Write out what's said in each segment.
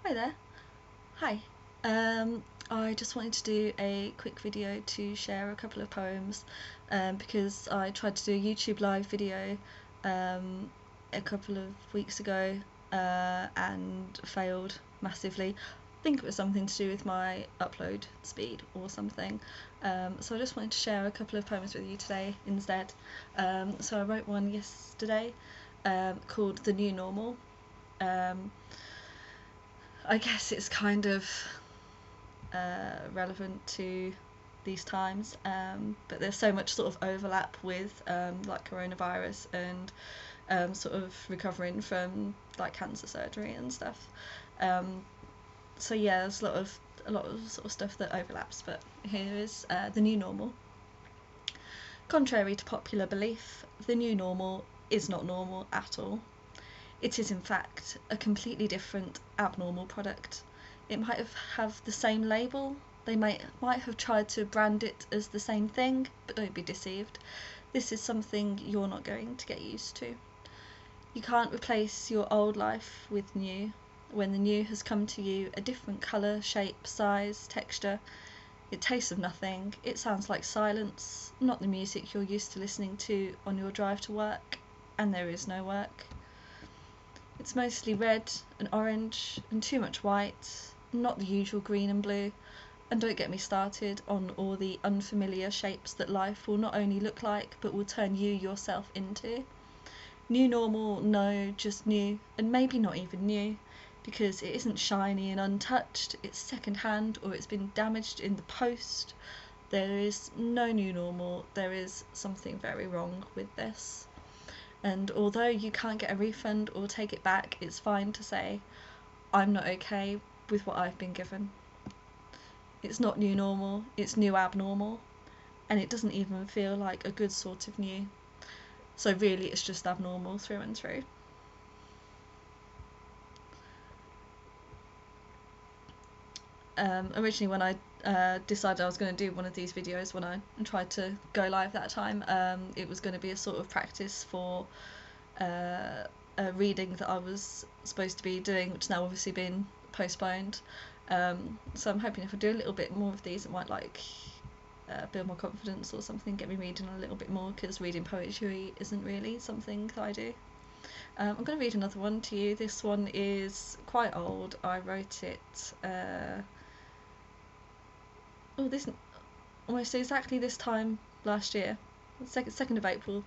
Hi there. Hi. I just wanted to do a quick video to share a couple of poems because I tried to do a YouTube live video a couple of weeks ago and failed massively. I think it was something to do with my upload speed or something. So I just wanted to share a couple of poems with you today instead. So I wrote one yesterday called The New Normal. I guess it's kind of relevant to these times, but there's so much sort of overlap with like coronavirus and sort of recovering from like cancer surgery and stuff. So yeah, there's a lot of sort of stuff that overlaps. But here is the new normal. Contrary to popular belief, the new normal is not normal at all. It is in fact a completely different abnormal product. It might have the same label, they might have tried to brand it as the same thing, but don't be deceived. This is something you're not going to get used to. You can't replace your old life with new. When the new has come to you, a different colour, shape, size, texture, it tastes of nothing. It sounds like silence, not the music you're used to listening to on your drive to work, and there is no work. It's mostly red and orange and too much white, not the usual green and blue. And don't get me started on all the unfamiliar shapes that life will not only look like but will turn you yourself into. New normal, no, just new, and maybe not even new, because it isn't shiny and untouched, it's second hand or it's been damaged in the post. There is no new normal, there is something very wrong with this. And although you can't get a refund or take it back, it's fine to say, I'm not okay with what I've been given. It's not new normal, it's new abnormal, and it doesn't even feel like a good sort of new. So really it's just abnormal through and through. Originally when I decided I was going to do one of these videos, when I tried to go live that time, it was going to be a sort of practice for a reading that I was supposed to be doing, which has now obviously been postponed. So I'm hoping if I do a little bit more of these, it might like build my confidence or something, get me reading a little bit more, because reading poetry isn't really something that I do. I'm going to read another one to you. This one is quite old. I wrote it this almost exactly this time last year, 2nd of April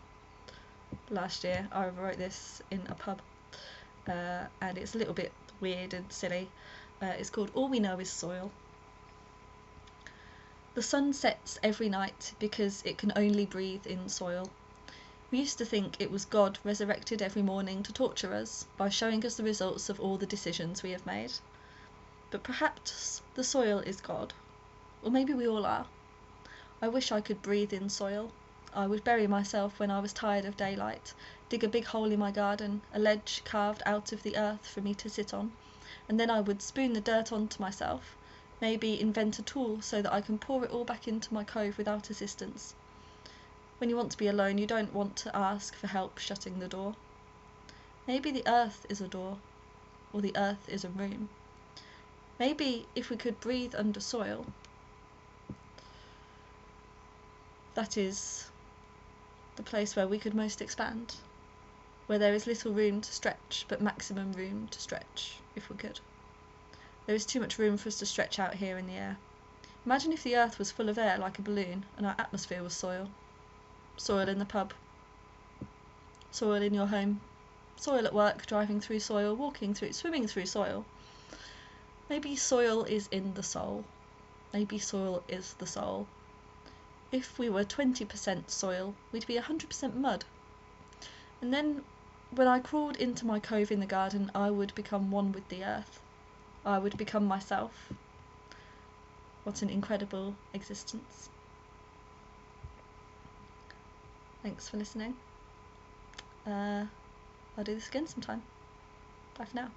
last year. I wrote this in a pub, and it's a little bit weird and silly. It's called All We Know Is Soil. The sun sets every night because it can only breathe in soil. We used to think it was God resurrected every morning to torture us by showing us the results of all the decisions we have made. But perhaps the soil is God, or maybe we all are. I wish I could breathe in soil. I would bury myself when I was tired of daylight, dig a big hole in my garden, a ledge carved out of the earth for me to sit on, and then I would spoon the dirt onto myself, maybe invent a tool so that I can pour it all back into my cove without assistance. When you want to be alone, you don't want to ask for help shutting the door. Maybe the earth is a door, or the earth is a room. Maybe if we could breathe under soil, that is the place where we could most expand, where there is little room to stretch, but maximum room to stretch, if we could. There is too much room for us to stretch out here in the air. Imagine if the earth was full of air like a balloon, and our atmosphere was soil. Soil in the pub, soil in your home, soil at work, driving through soil, walking through, swimming through soil. Maybe soil is in the soul. Maybe soil is the soul. If we were 20% soil, we'd be 100% mud. And then, when I crawled into my cove in the garden, I would become one with the earth. I would become myself. What an incredible existence. Thanks for listening. I'll do this again sometime. Bye for now.